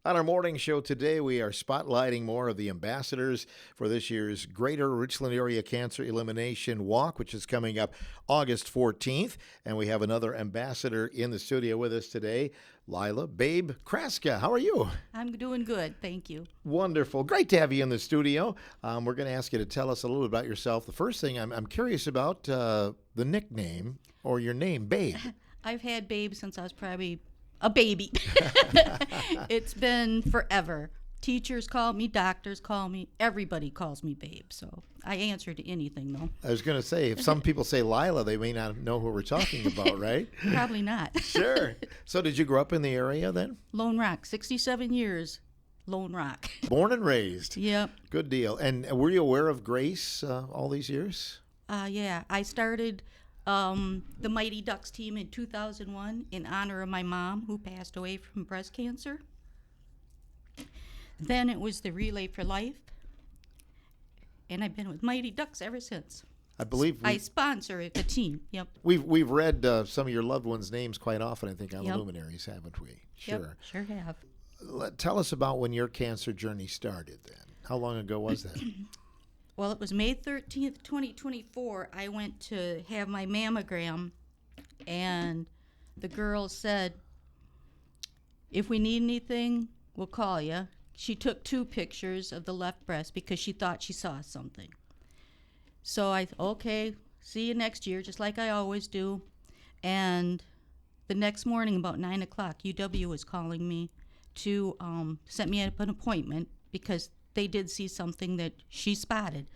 On our morning show today, we are spotlighting more of the ambassadors for this year's Greater Richland Area Cancer Elimination Walk, which is coming up August 14th. And we have another ambassador in the studio with us today, Lila "Babe" Kraska. How are you? I'm doing good, thank you. Wonderful. Great to have you in the studio. We're going to ask you to tell us a little bit about yourself. The first thing I'm curious about the nickname or your name, Babe. I've had Babe since I was probably a baby. It's been forever. Teachers call me, doctors call me, everybody calls me Babe. So I answer to anything, though. I was going to say, if some people say Lila, they may not know who we're talking about, right? Probably not. Sure. So did you grow up in the area then? Lone Rock, 67 years, Lone Rock. Born and raised. Yep. Good deal. And were you aware of Grace all these years? Yeah, I started the Mighty Ducks team in 2001 in honor of my mom, who passed away from breast cancer. Then it was the Relay for Life, and I've been with Mighty Ducks ever since. I believe I sponsor the team. Yep. we've read some of your loved ones' names quite often, I think, on Yep. the luminaries, haven't we? Sure. Yep, sure have. Tell us about when your cancer journey started then. How long ago was that? Well, it was May 13th, 2024. I went to have my mammogram, and the girl said, if we need anything, we'll call you. She took 2 pictures of the left breast because she thought she saw something. So okay, see you next year, just like I always do. And the next morning, about 9 o'clock, UW was calling me to set me up an appointment because they did see something that she spotted.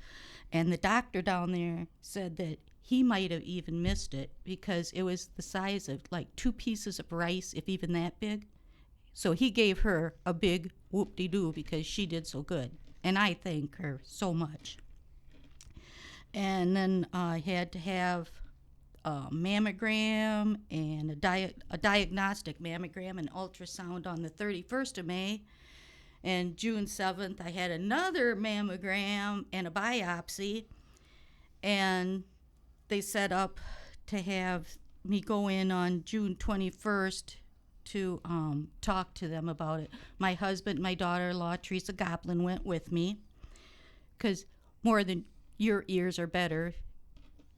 And the doctor down there said that he might have even missed it because it was the size of like 2 pieces of rice, if even that big. So he gave her a big whoop-de-doo because she did so good. And I thank her so much. And then I had to have a mammogram and a diagnostic mammogram and ultrasound on the 31st of May. And June 7th, I had another mammogram and a biopsy. And they set up to have me go in on June 21st to talk to them about it. My husband, my daughter-in-law, Teresa Goplin, went with me because more than your ears are better.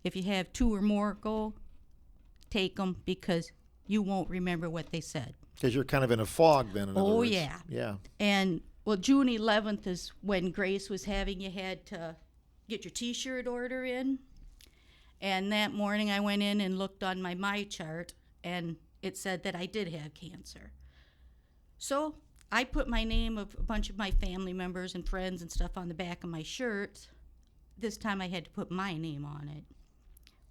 If you have 2 or more go, take them because you won't remember what they said. Because you're kind of in a fog then, in other words. Yeah. Yeah. And, well, June 11th is when Grace was having you had to get your T-shirt order in. And that morning I went in and looked on my chart, and it said that I did have cancer. So I put my name of a bunch of my family members and friends and stuff on the back of my shirt. This time I had to put my name on it,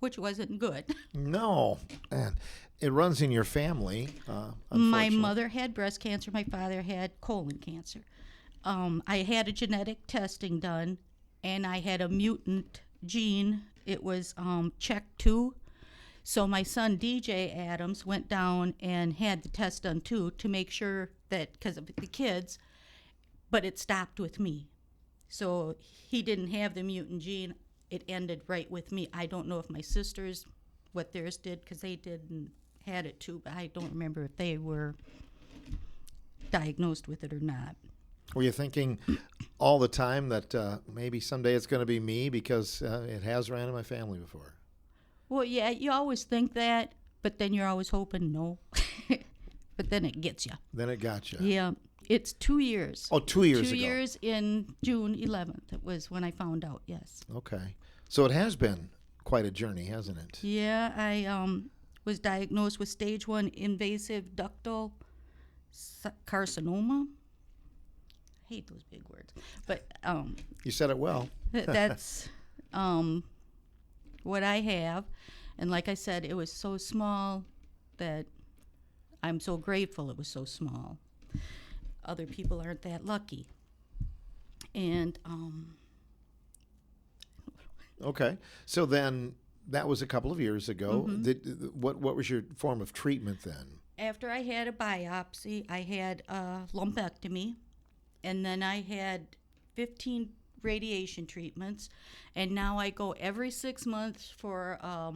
which wasn't good. No. And it runs in your family, My unfortunately. mother had breast cancer. My father had colon cancer. I had a genetic testing done, and I had a mutant gene. It was CHEK2. So my son, DJ Adams, went down and had the test done, too, to make sure that, because of the kids, but it stopped with me. So he didn't have the mutant gene. It ended right with me. I don't know if my sisters, what theirs did, because they did and had it, too, but I don't remember if they were diagnosed with it or not. Were you thinking all the time that maybe someday it's going to be me because it has ran in my family before? Well, yeah, you always think that, but then you're always hoping no. But then it gets you. Then it got you. Yeah, it's 2 years. Oh, 2 years 2 ago. years in June 11th. It was when I found out, yes. Okay. So it has been quite a journey, hasn't it? Yeah, I was diagnosed with stage 1 invasive ductal carcinoma. I hate those big words. But You said it well. that's what I have. And like I said, it was so small that I'm so grateful it was so small. Other people aren't that lucky. And Okay. So then that was a couple of years ago. Mm-hmm. What was your form of treatment then? after I had a biopsy, I had a lumpectomy, and then I had 15 radiation treatments, and now I go every 6 months for a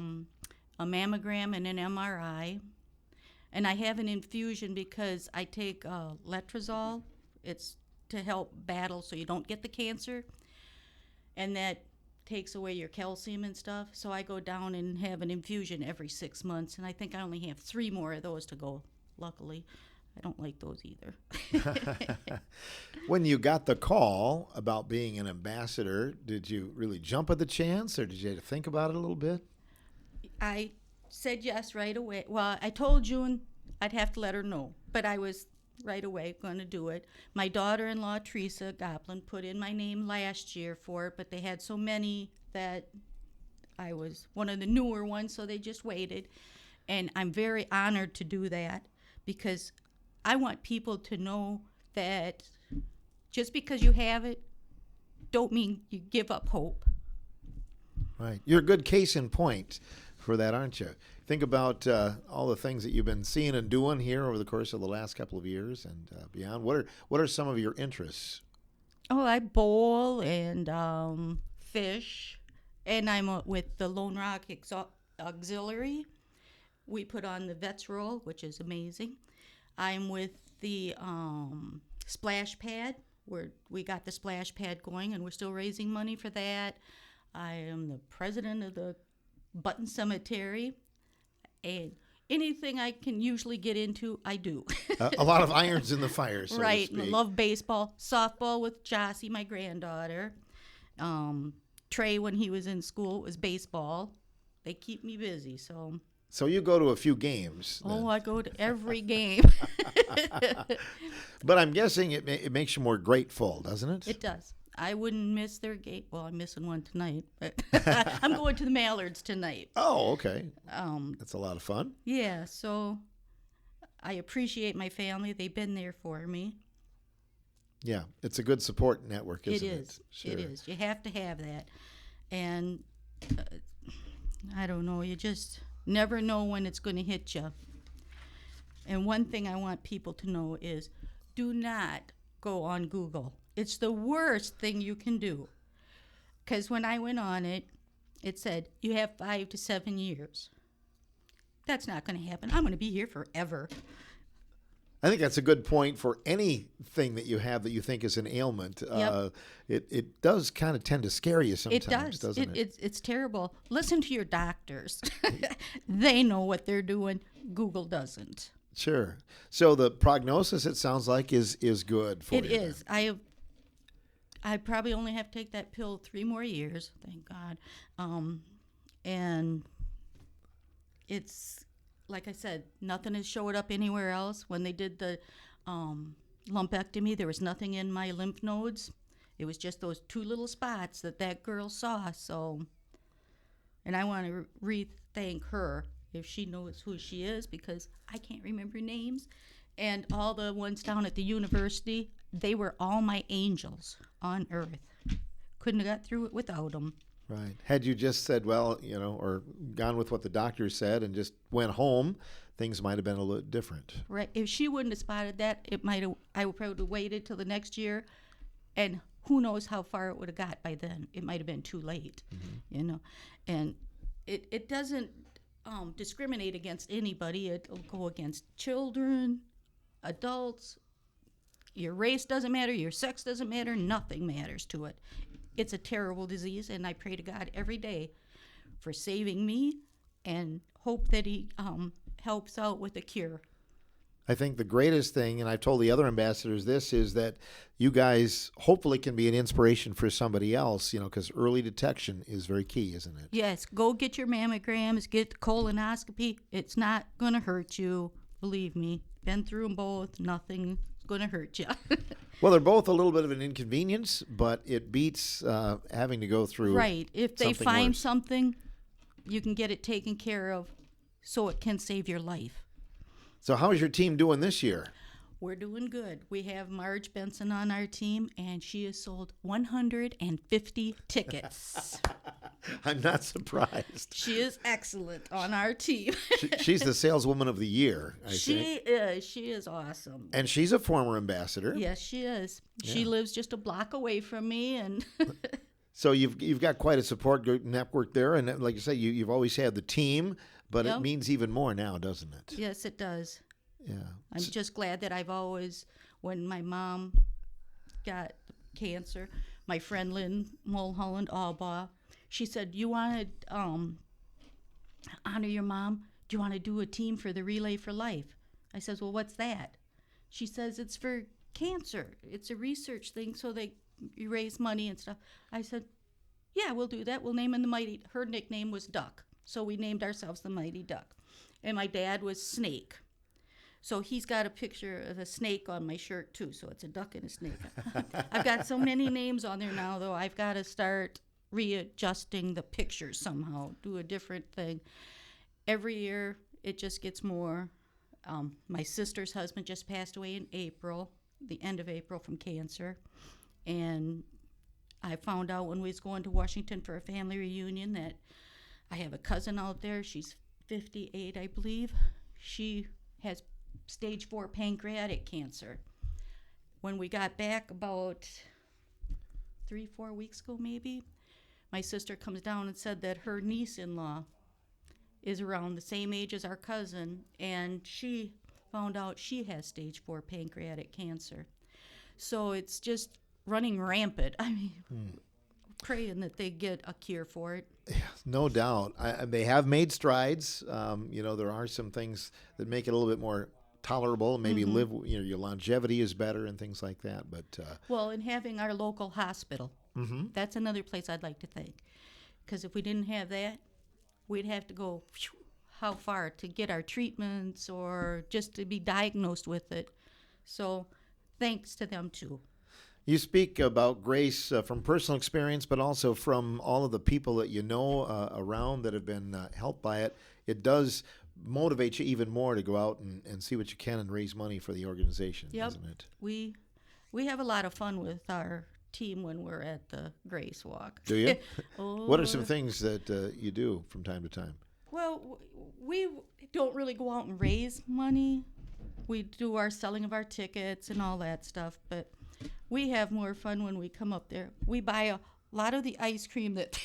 mammogram and an MRI. And I have an infusion because I take letrozole. It's to help battle so you don't get the cancer. And that takes away your calcium and stuff. So I go down and have an infusion every 6 months. And I think I only have 3 more of those to go, luckily. I don't like those either. When you got the call about being an ambassador, did you really jump at the chance, or did you have to think about it a little bit? I said yes right away. Well, I told June I'd have to let her know, but I was right away going to do it. My daughter-in-law, Teresa Goplin, put in my name last year for it, but they had so many that I was one of the newer ones, so they just waited. And I'm very honored to do that because I want people to know that just because you have it, don't mean you give up hope. Right. You're a good case in point for that, aren't you? Think about all the things that you've been seeing and doing here over the course of the last couple of years and beyond. What are some of your interests? Oh, I bowl and fish, and I'm with the Lone Rock Auxiliary. We put on the Vets Roll, which is amazing. I'm with the Splash Pad, where we got the Splash Pad going, and we're still raising money for that. I am the president of the Button Cemetery, and anything I can usually get into, I do. A lot of irons in the fire, so right. to speak. I love baseball, softball with Jossie, my granddaughter. Trey, when he was in school, it was baseball. They keep me busy, so. So you go to a few games. Oh, then. I go to every game. But I'm guessing it makes you more grateful, doesn't it? It does. I wouldn't miss their game. Well, I'm missing one tonight, but I'm going to the Mallards tonight. Oh, okay. That's a lot of fun. Yeah, so I appreciate my family. They've been there for me. Yeah, it's a good support network, isn't it? It is. Sure. It is. You have to have that. And I don't know, you just never know when it's going to hit you. And one thing I want people to know is do not go on Google. It's the worst thing you can do. Because when I went on it, it said, you have 5 to 7 years. That's not going to happen. I'm going to be here forever. I think that's a good point for anything that you have that you think is an ailment. Yep. It does kind of tend to scare you sometimes, It does. doesn't it? It's terrible. Listen to your doctors. They know what they're doing. Google doesn't. Sure. So the prognosis, it sounds like, is good for you. It is. I probably only have to take that pill 3 more years, thank God. And it's, like I said, nothing has showed up anywhere else. When they did the lumpectomy, there was nothing in my lymph nodes. It was just those 2 little spots that girl saw. So, and I want to re-thank her if she knows who she is, because I can't remember names. And all the ones down at the university, they were all my angels on earth. Couldn't have got through it without them. Right. Had you just said, well, or gone with what the doctor said and just went home, things might have been a little different. Right. If she wouldn't have spotted that, I would probably have waited till the next year, and who knows how far it would have got by then. It might have been too late, And it doesn't discriminate against anybody. It'll go against children, adults. Your race doesn't matter. Your sex doesn't matter. Nothing matters to it. It's a terrible disease, and I pray to God every day for saving me and hope that he helps out with a cure. I think the greatest thing, and I've told the other ambassadors this, is that you guys hopefully can be an inspiration for somebody else, because early detection is very key, isn't it? Yes, go get your mammograms, get the colonoscopy. It's not going to hurt you. Believe me. Been through them both. Nothing's going to hurt you. Well, they're both a little bit of an inconvenience, but it beats having to go through. Right. If they something find worse. something, you can get it taken care of so it can save your life. So how's your team doing this year? We're doing good. We have Marge Benson on our team, and she has sold 150 tickets. I'm not surprised. She is excellent on our team. She's the saleswoman of the year, I She think. is. She is awesome. And she's a former ambassador. Yes, she is. She Yeah. lives just a block away from me, and So you've got quite a support network there, and like you say, you've always had the team, But Yep. it means even more now, doesn't it? Yes, it does. Yeah. I'm just glad that I've always, when my mom got cancer, my friend Lynn Mulholland Albaugh, she said, "You want to honor your mom? Do you want to do a team for the Relay for Life?" I says, "Well, what's that?" She says, "It's for cancer. It's a research thing, so you raise money and stuff." I said, "Yeah, we'll do that. We'll name him the Mighty." Her nickname was Duck, so we named ourselves the Mighty Duck. And my dad was Snake. So he's got a picture of a snake on my shirt too. So it's a duck and a snake. I've got so many names on there now, though. I've got to start readjusting the pictures somehow, do a different thing. Every year, it just gets more. My sister's husband just passed away in April, the end of April, from cancer. And I found out when we was going to Washington for a family reunion that I have a cousin out there. She's 58, I believe. She has stage 4 pancreatic cancer. When we got back about 3-4 weeks ago, maybe, my sister comes down and said that her niece-in-law is around the same age as our cousin, and she found out she has stage 4 pancreatic cancer. So it's just running rampant. I mean, praying that they get a cure for it. No doubt. They have made strides. There are some things that make it a little bit more tolerable. Maybe your longevity is better and things like that. But well, and having our local hospital, that's another place I'd like to thank. Because if we didn't have that, we'd have to go how far to get our treatments or just to be diagnosed with it. So thanks to them too. you speak about grace from personal experience, but also from all of the people that you know around that have been helped by it. It does motivate you even more to go out and see what you can and raise money for the organization, doesn't it? We have a lot of fun with our team when we're at the Grace Walk. Do you? Oh, What are some things that you do from time to time? well, we don't really go out and raise money. We do our selling of our tickets and all that stuff, but we have more fun when we come up there. We buy a lot of the ice cream that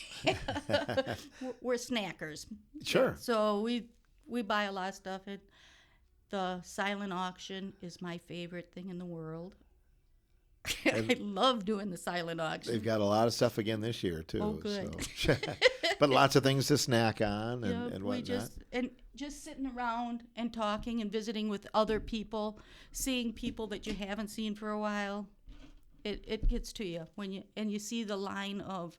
we're snackers. Sure. So we buy a lot of stuff. And the silent auction is my favorite thing in the world. I love doing the silent auction. They've got a lot of stuff again this year too. Oh, good. So. But lots of things to snack on and we whatnot. just sitting around and talking and visiting with other people, seeing people that you haven't seen for a while. It gets to you when you see the line of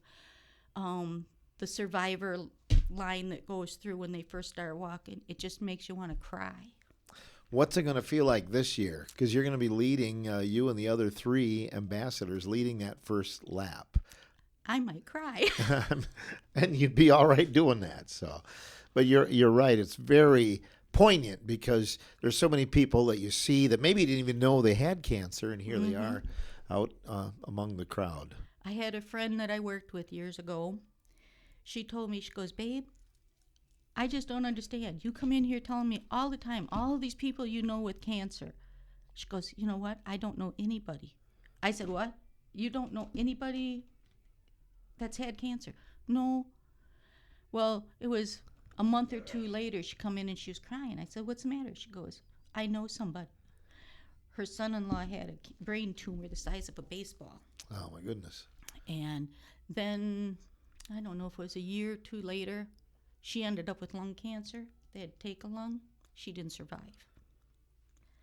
the survivor line that goes through when they first start walking. It just makes you want to cry. What's it going to feel like this year? Because you're going to be leading, you and the other 3 ambassadors leading that first lap. I might cry. And you'd be all right doing that. So, but you're right. It's very poignant because there's so many people that you see that maybe didn't even know they had cancer, and here they are out among the crowd. I had a friend that I worked with years ago. She told me, she goes, "Babe, I just don't understand. You come in here telling me all the time, all of these people you know with cancer." She goes, "You know what? I don't know anybody." I said, "What? You don't know anybody that's had cancer?" "No." Well, it was a month or 2 later, she come in and she was crying. I said, "What's the matter?" She goes, "I know somebody. Her son-in-law had a brain tumor the size of a baseball." Oh, my goodness. And then, I don't know if it was a year or 2 later, she ended up with lung cancer. They had to take a lung. She didn't survive.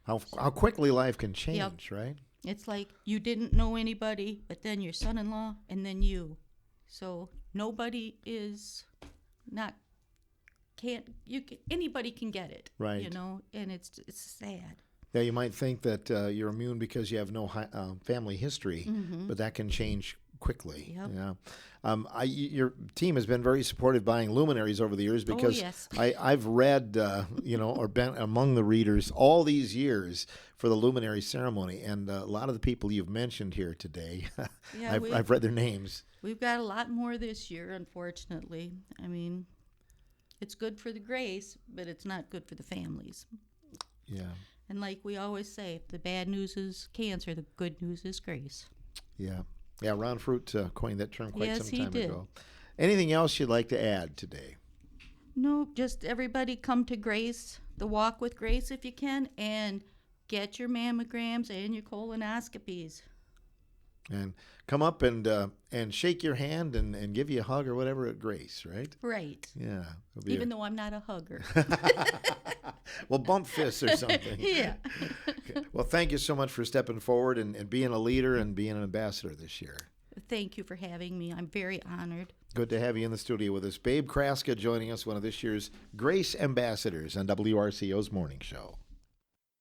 How quickly life can change, right? It's like you didn't know anybody, but then your son-in-law, and then you. So nobody is not anybody can get it, Right. You know, and it's sad. Yeah, you might think that you're immune because you have no family history, but that can change quickly. Yep. Yeah. Your team has been very supportive buying luminaries over the years because yes. I've read, or been among the readers all these years for the luminary ceremony, and a lot of the people you've mentioned here today, Yeah, I've read their names. We've got a lot more this year, unfortunately. I mean, it's good for the grace, but it's not good for the families. Yeah. And like we always say, the bad news is cancer, the good news is grace. Yeah. Yeah, Ron Fruit coined that term quite Yes, some he time did. ago. Anything else you'd like to add today? No, just everybody come to Grace, the Walk with Grace if you can, and get your mammograms and your colonoscopies. And come up and shake your hand and give you a hug or whatever at Grace, right? Right. Yeah. Even though I'm not a hugger. Well, bump fists or something. Yeah. Okay. Well, thank you so much for stepping forward and being a leader and being an ambassador this year. Thank you for having me. I'm very honored. Good to have you in the studio with us. Babe Kraska joining us, one of this year's Grace Ambassadors on WRCO's Morning Show.